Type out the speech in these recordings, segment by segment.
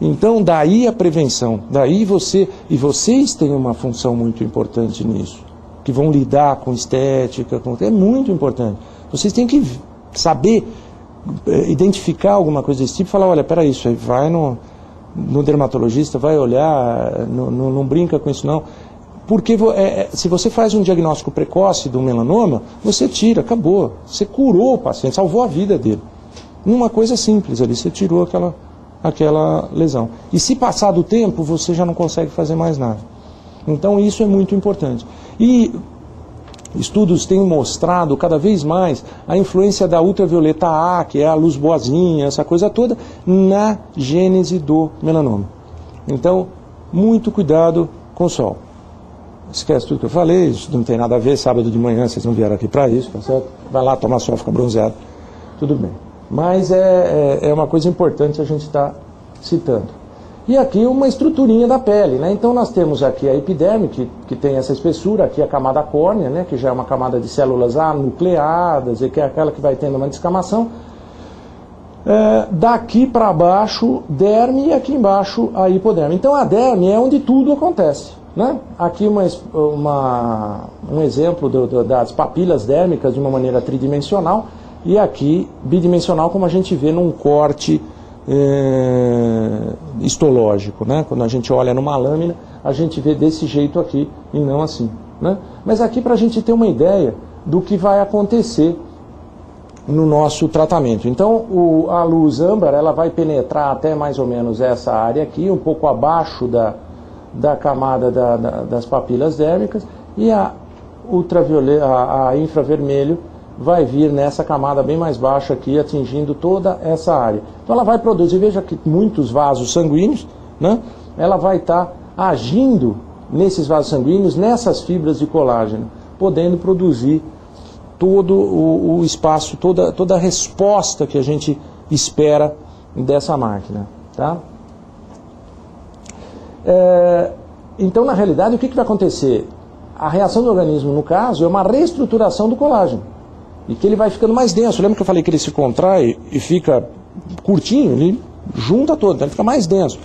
Então, daí a prevenção, daí vocês têm uma função muito importante nisso, que vão lidar com estética, é muito importante. Vocês têm que saber identificar alguma coisa desse tipo e falar, olha, peraí, isso aí vai no dermatologista, vai olhar, não brinca com isso não. Porque se você faz um diagnóstico precoce do melanoma, você tira, acabou. Você curou o paciente, salvou a vida dele. Numa coisa simples ali, você tirou aquela lesão. E se passar do tempo, você já não consegue fazer mais nada. Então isso é muito importante. E estudos têm mostrado cada vez mais a influência da ultravioleta A, que é a luz boazinha, essa coisa toda, na gênese do melanoma. Então, muito cuidado com o sol. Esquece tudo que eu falei, isso não tem nada a ver, sábado de manhã vocês não vieram aqui para isso, tá certo? Vai lá tomar sol, fica bronzeado, tudo bem. Mas é uma coisa importante a gente estar citando. E aqui uma estruturinha da pele, né? Então nós temos aqui a epiderme, que tem essa espessura, aqui a camada córnea, né? Que já é uma camada de células anucleadas, e que é aquela que vai tendo uma descamação. Daqui para baixo, derme, e aqui embaixo a hipoderme. Então a derme é onde tudo acontece. Né? Aqui um exemplo das papilas dérmicas de uma maneira tridimensional e aqui bidimensional, como a gente vê num corte histológico, né? Quando a gente olha numa lâmina, a gente vê desse jeito aqui e não assim, né? Mas aqui para a gente ter uma ideia do que vai acontecer no nosso tratamento. Então a luz âmbar ela vai penetrar até mais ou menos essa área aqui, um pouco abaixo da camada das papilas dérmicas, e a infravermelho vai vir nessa camada bem mais baixa aqui, atingindo toda essa área. Então ela vai produzir, veja que muitos vasos sanguíneos, né? Ela vai estar agindo nesses vasos sanguíneos, nessas fibras de colágeno, podendo produzir todo o espaço, toda a resposta que a gente espera dessa máquina, tá? Então, na realidade, o que vai acontecer? A reação do organismo, no caso, é uma reestruturação do colágeno. E que ele vai ficando mais denso. Lembra que eu falei que ele se contrai e fica curtinho? Ele junta todo, então ele fica mais denso.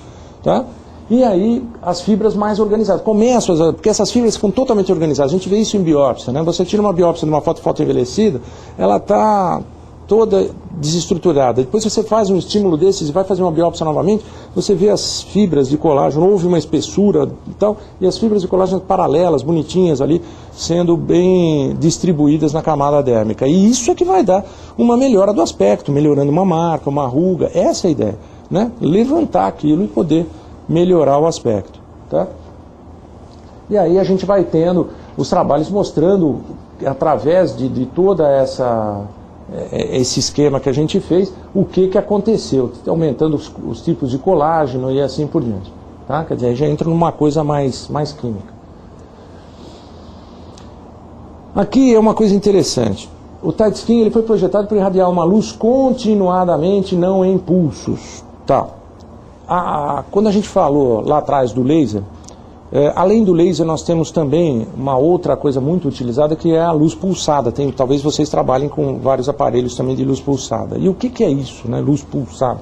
Tá? E aí, as fibras mais organizadas. Porque essas fibras ficam totalmente organizadas. A gente vê isso em biópsia, né? Você tira uma biópsia de uma foto envelhecida, ela está toda desestruturada. Depois você faz um estímulo desses e vai fazer uma biópsia novamente, você vê as fibras de colágeno, houve uma espessura e tal, e as fibras de colágeno paralelas, bonitinhas ali, sendo bem distribuídas na camada dérmica. E isso é que vai dar uma melhora do aspecto, melhorando uma marca, uma ruga, essa é a ideia, né? Levantar aquilo e poder melhorar o aspecto, tá? E aí a gente vai tendo os trabalhos mostrando, através de toda esse esquema que a gente fez, o que aconteceu, aumentando os tipos de colágeno e assim por diante. Tá? Quer dizer, já entra numa coisa mais química. Aqui é uma coisa interessante. O tight skin ele foi projetado para irradiar uma luz continuadamente, não em pulsos. Tá. Quando a gente falou lá atrás do laser, além do laser nós temos também uma outra coisa muito utilizada, que é a luz pulsada. Talvez vocês trabalhem com vários aparelhos também de luz pulsada. E o que é isso, né? Luz pulsada?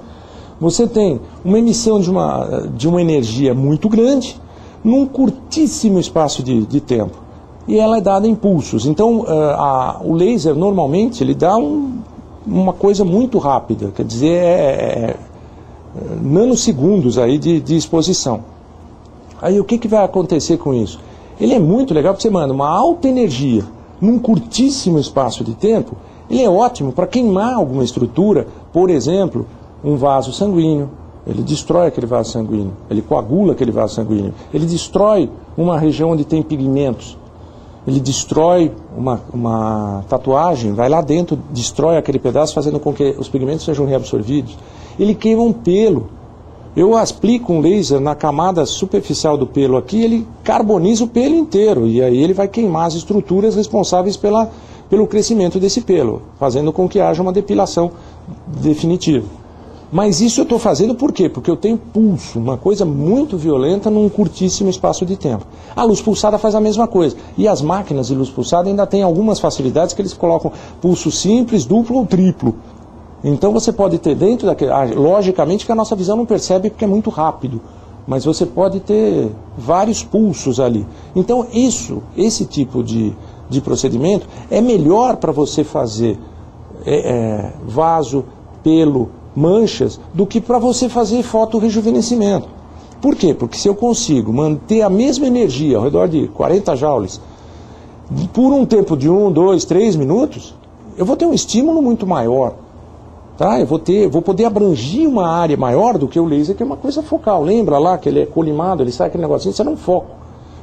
Você tem uma emissão de uma energia muito grande num curtíssimo espaço de tempo. E ela é dada em pulsos. Então o laser normalmente ele dá uma coisa muito rápida, quer dizer, nanosegundos aí de exposição. Aí o que vai acontecer com isso? Ele é muito legal porque você manda uma alta energia num curtíssimo espaço de tempo. Ele é ótimo para queimar alguma estrutura, por exemplo, um vaso sanguíneo. Ele destrói aquele vaso sanguíneo, ele coagula aquele vaso sanguíneo, ele destrói uma região onde tem pigmentos, ele destrói uma tatuagem, vai lá dentro, destrói aquele pedaço, fazendo com que os pigmentos sejam reabsorvidos. Ele queima um pelo. Eu aplico um laser na camada superficial do pelo aqui, ele carboniza o pelo inteiro, e aí ele vai queimar as estruturas responsáveis pelo crescimento desse pelo, fazendo com que haja uma depilação definitiva. Mas isso eu estou fazendo por quê? Porque eu tenho pulso, uma coisa muito violenta num curtíssimo espaço de tempo. A luz pulsada faz a mesma coisa. E as máquinas de luz pulsada ainda têm algumas facilidades que eles colocam pulso simples, duplo ou triplo. Então você pode ter dentro daquele... logicamente que a nossa visão não percebe porque é muito rápido, mas você pode ter vários pulsos ali. Então esse tipo de procedimento é melhor para você fazer vaso, pelo, manchas, do que para você fazer fotorrejuvenescimento. Por quê? Porque se eu consigo manter a mesma energia ao redor de 40 joules por um tempo de 1, 2, 3 minutos, eu vou ter um estímulo muito maior. Tá? Eu vou poder abranger uma área maior do que o laser, que é uma coisa focal. Lembra lá que ele é colimado, ele sai aquele negocinho, isso era um foco.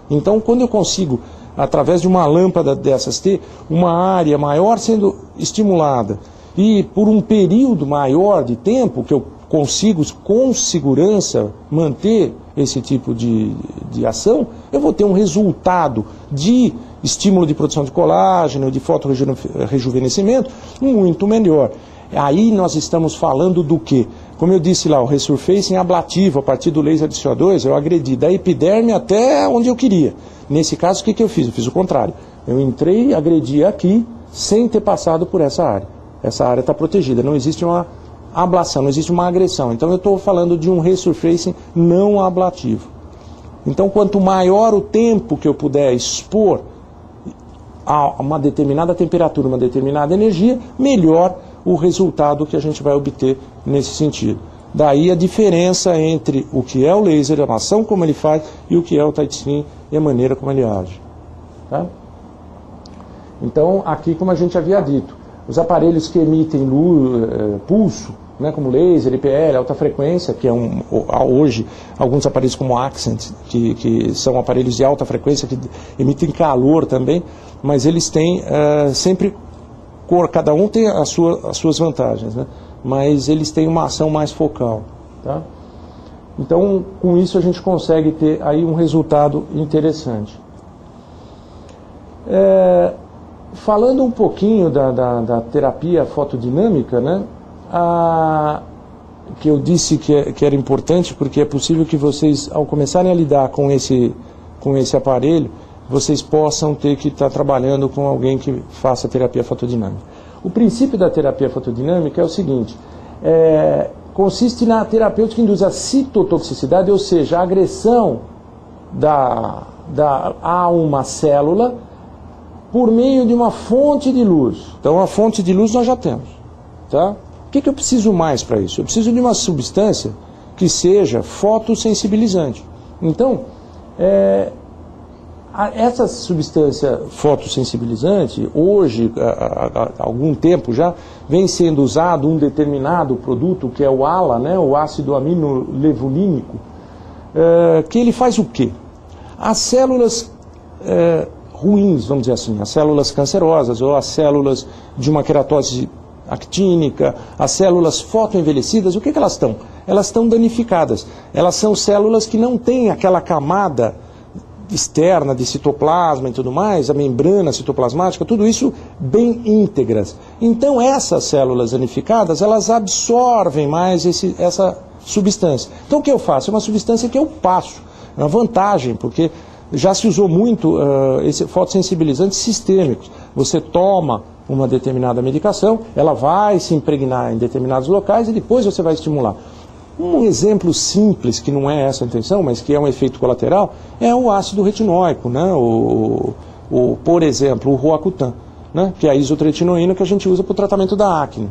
Então, quando eu consigo, através de uma lâmpada dessas, ter uma área maior sendo estimulada e por um período maior de tempo, que eu consigo com segurança manter esse tipo de ação, eu vou ter um resultado de estímulo de produção de colágeno, de fotorrejuvenescimento muito melhor. Aí nós estamos falando do quê? Como eu disse lá, o resurfacing ablativo, a partir do laser de CO2, eu agredi da epiderme até onde eu queria. Nesse caso, o que eu fiz? Eu fiz o contrário. Eu entrei, agredi aqui, sem ter passado por essa área. Essa área está protegida, não existe uma ablação, não existe uma agressão. Então eu estou falando de um resurfacing não ablativo. Então quanto maior o tempo que eu puder expor a uma determinada temperatura, uma determinada energia, melhor o resultado que a gente vai obter nesse sentido. Daí a diferença entre o que é o laser, a ação como ele faz, e o que é o tight skin e a maneira como ele age. Tá? Então, aqui como a gente havia dito, os aparelhos que emitem pulso, né, como laser, IPL, alta frequência, que é hoje alguns aparelhos como Accent, que são aparelhos de alta frequência, que emitem calor também, mas eles têm sempre... Cada um tem as suas vantagens, né? Mas eles têm uma ação mais focal. Tá? Então, com isso a gente consegue ter aí um resultado interessante. Falando um pouquinho da terapia fotodinâmica, né? Que eu disse que era importante, porque é possível que vocês, ao começarem a lidar com esse aparelho, vocês possam ter que estar trabalhando com alguém que faça terapia fotodinâmica. O princípio da terapia fotodinâmica é o seguinte, consiste na terapêutica que induz a citotoxicidade, ou seja, a agressão a uma célula por meio de uma fonte de luz. Então a fonte de luz nós já temos. Tá? O que eu preciso mais para isso? Eu preciso de uma substância que seja fotossensibilizante. Então, essa substância fotossensibilizante, hoje, há algum tempo já, vem sendo usado um determinado produto, que é o ALA, né, o ácido aminolevulínico, que ele faz o quê? As células ruins, vamos dizer assim, as células cancerosas, ou as células de uma queratose actínica, as células fotoenvelhecidas, o que elas estão? Elas estão danificadas. Elas são células que não têm aquela camada externa de citoplasma e tudo mais, a membrana citoplasmática, tudo isso bem íntegras. Então essas células danificadas, elas absorvem mais essa substância. Então o que eu faço? É uma substância que eu passo. É uma vantagem, porque já se usou muito esse fotossensibilizantes sistêmicos. Você toma uma determinada medicação, ela vai se impregnar em determinados locais e depois você vai estimular. Um exemplo simples, que não é essa a intenção, mas que é um efeito colateral, é o ácido retinóico, né? Por exemplo, o Roacutan, né? Que é a isotretinoína que a gente usa para o tratamento da acne.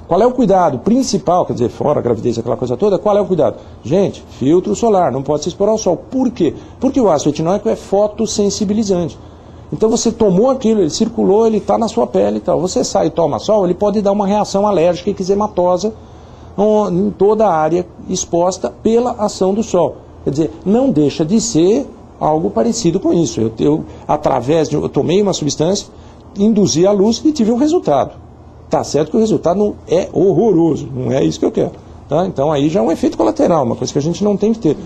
Qual é o cuidado principal, quer dizer, fora a gravidez, aquela coisa toda, qual é o cuidado? Gente, filtro solar, não pode se expor ao sol. Por quê? Porque o ácido retinóico é fotossensibilizante. Então você tomou aquilo, ele circulou, ele está na sua pele e tal. Você sai e toma sol, ele pode dar uma reação alérgica e eczematosa em toda a área exposta pela ação do sol. Quer dizer, não deixa de ser algo parecido com isso. Eu tomei uma substância, induzi a luz e tive um resultado. Tá certo que o resultado não é horroroso, não é isso que eu quero. Tá? Então aí já é um efeito colateral, uma coisa que a gente não tem que ter.